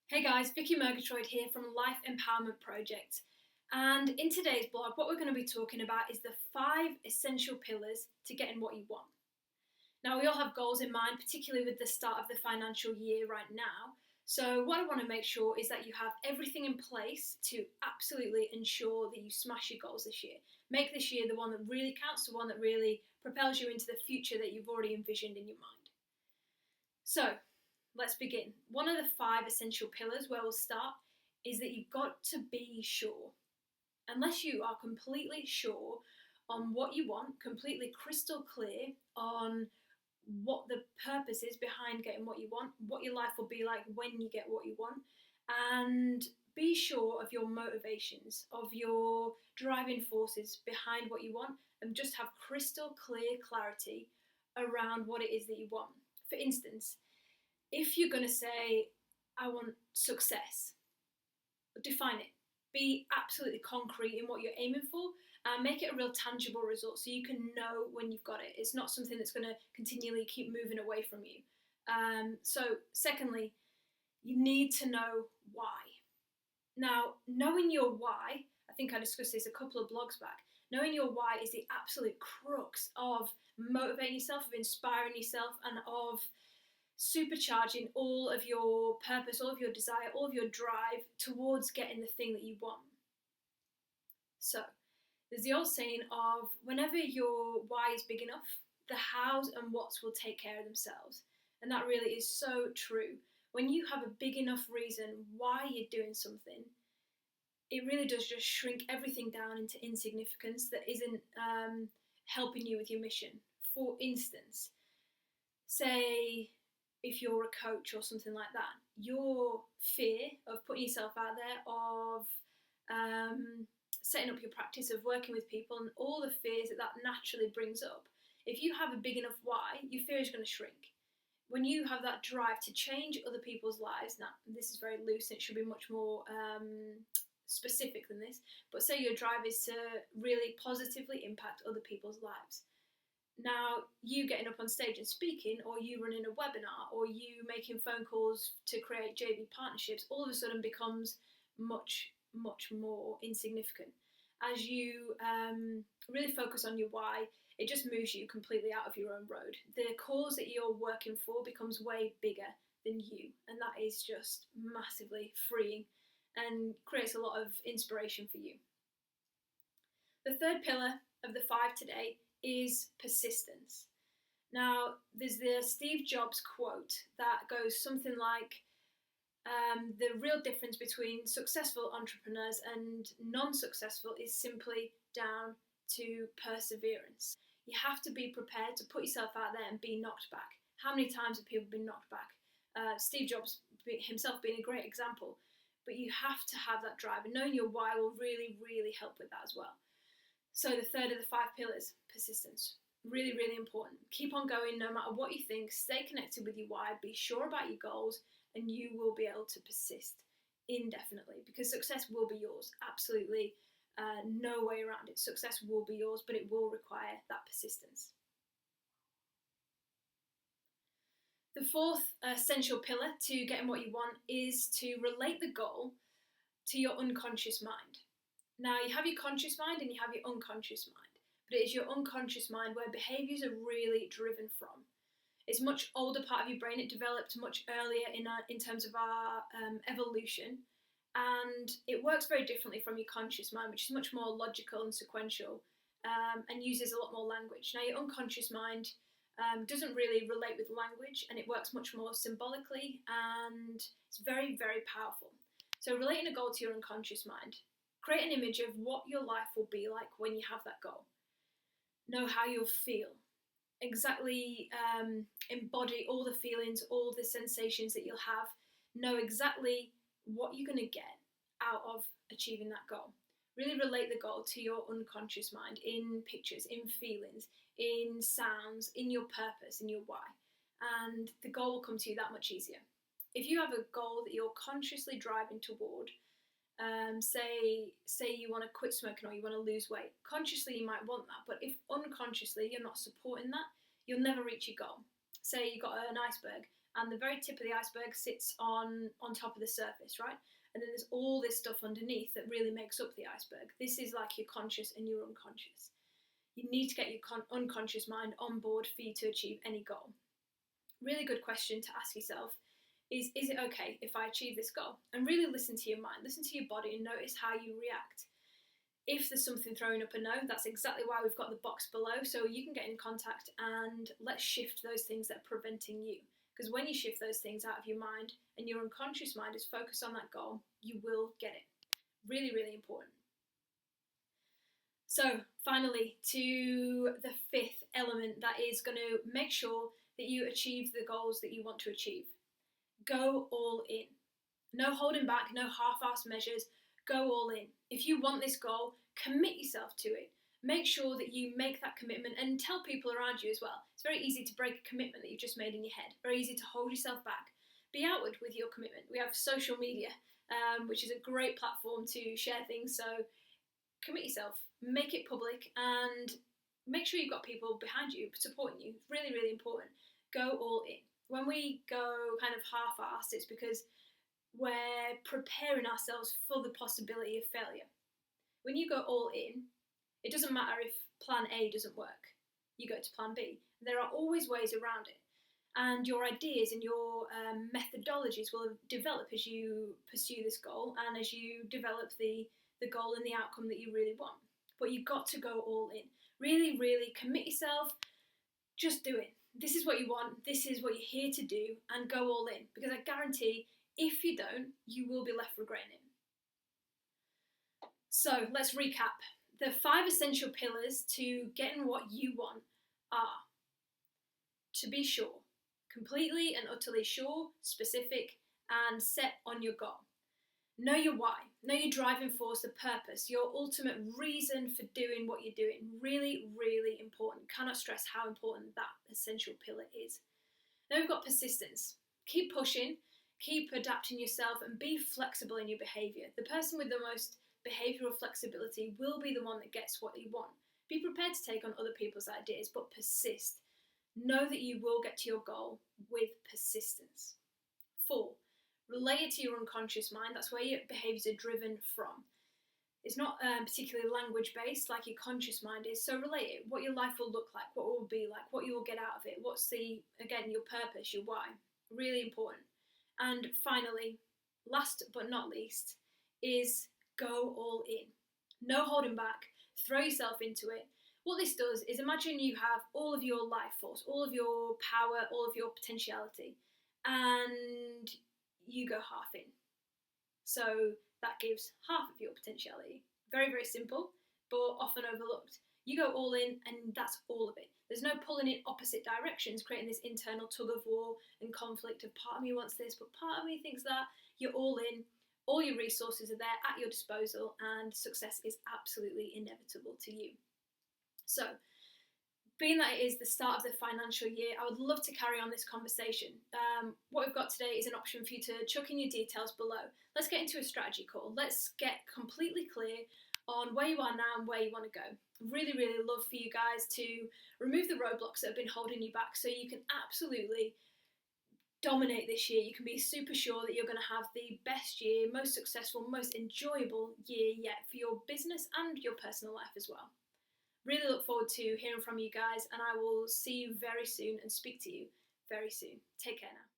Hey guys, Vicky Murgatroyd here from Life Empowerment Project. And in today's blog, what we're going to be talking about is the 5 essential pillars to getting what you want. Now, we all have goals in mind, particularly with the start of the financial year right now. So, what I want to make sure is that you have everything in place to absolutely ensure that you smash your goals this year. Make this year the one that really counts, the one that really propels you into the future that you've already envisioned in your mind. So, let's begin. One of the 5 essential pillars where we'll start is that you've got to be sure. Unless you are completely sure on what you want, completely crystal clear on what the purpose is behind getting what you want, what your life will be like when you get what you want, and be sure of your motivations, of your driving forces behind what you want, and just have crystal clear clarity around what it is that you want. For instance, if you're going to say, I want success, define it. Be absolutely concrete in what you're aiming for and make it a real tangible result so you can know when you've got it. It's not something that's going to continually keep moving away from you. Secondly, you need to know why. Now, knowing your why, I think I discussed this a couple of blogs back, knowing your why is the absolute crux of motivating yourself, of inspiring yourself, and of supercharging all of your purpose, all of your desire, all of your drive towards getting the thing that you want. So, there's the old saying of whenever your why is big enough, the hows and whats will take care of themselves. And that really is so true. When you have a big enough reason why you're doing something, it really does just shrink everything down into insignificance that isn't helping you with your mission. For instance, say if you're a coach or something like that, your fear of putting yourself out there, of setting up your practice, of working with people, and all the fears that naturally brings up, if you have a big enough why, your fear is going to shrink. When you have that drive to change other people's lives, now this is very loose and it should be much more specific than this, but say your drive is to really positively impact other people's lives. Now, you getting up on stage and speaking, or you running a webinar, or you making phone calls to create JV partnerships, all of a sudden becomes much, much more insignificant. As you really focus on your why, it just moves you completely out of your own road. The cause that you're working for becomes way bigger than you, and that is just massively freeing and creates a lot of inspiration for you. The third pillar of the 5 today is persistence. Now, there's the Steve Jobs quote that goes something like, the real difference between successful entrepreneurs and non-successful is simply down to perseverance. You have to be prepared to put yourself out there and be knocked back. How many times have people been knocked back? Steve Jobs himself being a great example. But you have to have that drive, and knowing your why will really, really help with that as well. So the third of the 5 pillars, persistence. Really, really important. Keep on going no matter what you think. Stay connected with your why. Be sure about your goals, and you will be able to persist indefinitely, because success will be yours. Absolutely no way around it. Success will be yours, but it will require that persistence. The 4th essential pillar to getting what you want is to relate the goal to your unconscious mind. Now, you have your conscious mind and you have your unconscious mind, but it is your unconscious mind where behaviours are really driven from. It's a much older part of your brain. It developed much earlier in terms of our evolution, and it works very differently from your conscious mind, which is much more logical and sequential, and uses a lot more language. Now, your unconscious mind doesn't really relate with language, and it works much more symbolically, and it's very, very powerful. So relating a goal to your unconscious mind, create an image of what your life will be like when you have that goal. Know how you'll feel. Exactly embody all the feelings, all the sensations that you'll have. Know exactly what you're going to get out of achieving that goal. Really relate the goal to your unconscious mind in pictures, in feelings, in sounds, in your purpose, in your why. And the goal will come to you that much easier. If you have a goal that you're consciously driving toward, say you want to quit smoking or you want to lose weight, consciously you might want that, but if unconsciously you're not supporting that, you'll never reach your goal. Say you got an iceberg and the very tip of the iceberg sits on top of the surface, right? And then there's all this stuff underneath that really makes up the iceberg. This is like your conscious and your unconscious. You need to get your unconscious mind on board for you to achieve any goal. Really good question to ask yourself is it okay if I achieve this goal? And really listen to your mind, listen to your body, and notice how you react. If there's something throwing up a no, that's exactly why we've got the box below, so you can get in contact and let's shift those things that are preventing you. Because when you shift those things out of your mind and your unconscious mind is focused on that goal, you will get it. Really, really important. So finally, to the fifth element that is going to make sure that you achieve the goals that you want to achieve. Go all in. No holding back, no half-assed measures. Go all in. If you want this goal, commit yourself to it. Make sure that you make that commitment and tell people around you as well. It's very easy to break a commitment that you've just made in your head. Very easy to hold yourself back. Be outward with your commitment. We have social media, which is a great platform to share things. So commit yourself, make it public, and make sure you've got people behind you supporting you. It's really, really important. Go all in. When we go kind of half-assed, it's because we're preparing ourselves for the possibility of failure. When you go all in, it doesn't matter if plan A doesn't work. You go to plan B. There are always ways around it. And your ideas and your methodologies will develop as you pursue this goal and as you develop the goal and the outcome that you really want. But you've got to go all in. Really, really commit yourself. Just do it. This is what you want. This is what you're here to do, and go all in. Because I guarantee, if you don't, you will be left regretting it. So let's recap. The 5 essential pillars to getting what you want are: to be sure, completely and utterly sure, specific, and set on your goal. Know your why. Know your driving force, the purpose, your ultimate reason for doing what you're doing. Really, really important. Cannot stress how important that essential pillar is. Then we've got persistence. Keep pushing, keep adapting yourself, and be flexible in your behaviour. The person with the most behavioural flexibility will be the one that gets what you want. Be prepared to take on other people's ideas, but persist. Know that you will get to your goal with persistence. 4. Relate it to your unconscious mind. That's where your behaviours are driven from. It's not particularly language based like your conscious mind is, so relate it. What your life will look like, what it will be like, what you will get out of it, what's your purpose, your why. Really important. And finally, last but not least, is go all in. No holding back. Throw yourself into it. What this does is, imagine you have all of your life force, all of your power, all of your potentiality, and you go half in. So that gives half of your potentiality. Very, very simple, but often overlooked. You go all in, and that's all of it. There's no pulling in opposite directions, creating this internal tug of war and conflict of part of me wants this, but part of me thinks that. You're all in. All your resources are there at your disposal, and success is absolutely inevitable to you. So, being that it is the start of the financial year, I would love to carry on this conversation. What we've got today is an option for you to chuck in your details below. Let's get into a strategy call. Let's get completely clear on where you are now and where you want to go. Really, really love for you guys to remove the roadblocks that have been holding you back, so you can absolutely dominate this year. You can be super sure that you're going to have the best year, most successful, most enjoyable year yet for your business and your personal life as well. Really look forward to hearing from you guys, and I will see you very soon and speak to you very soon. Take care now.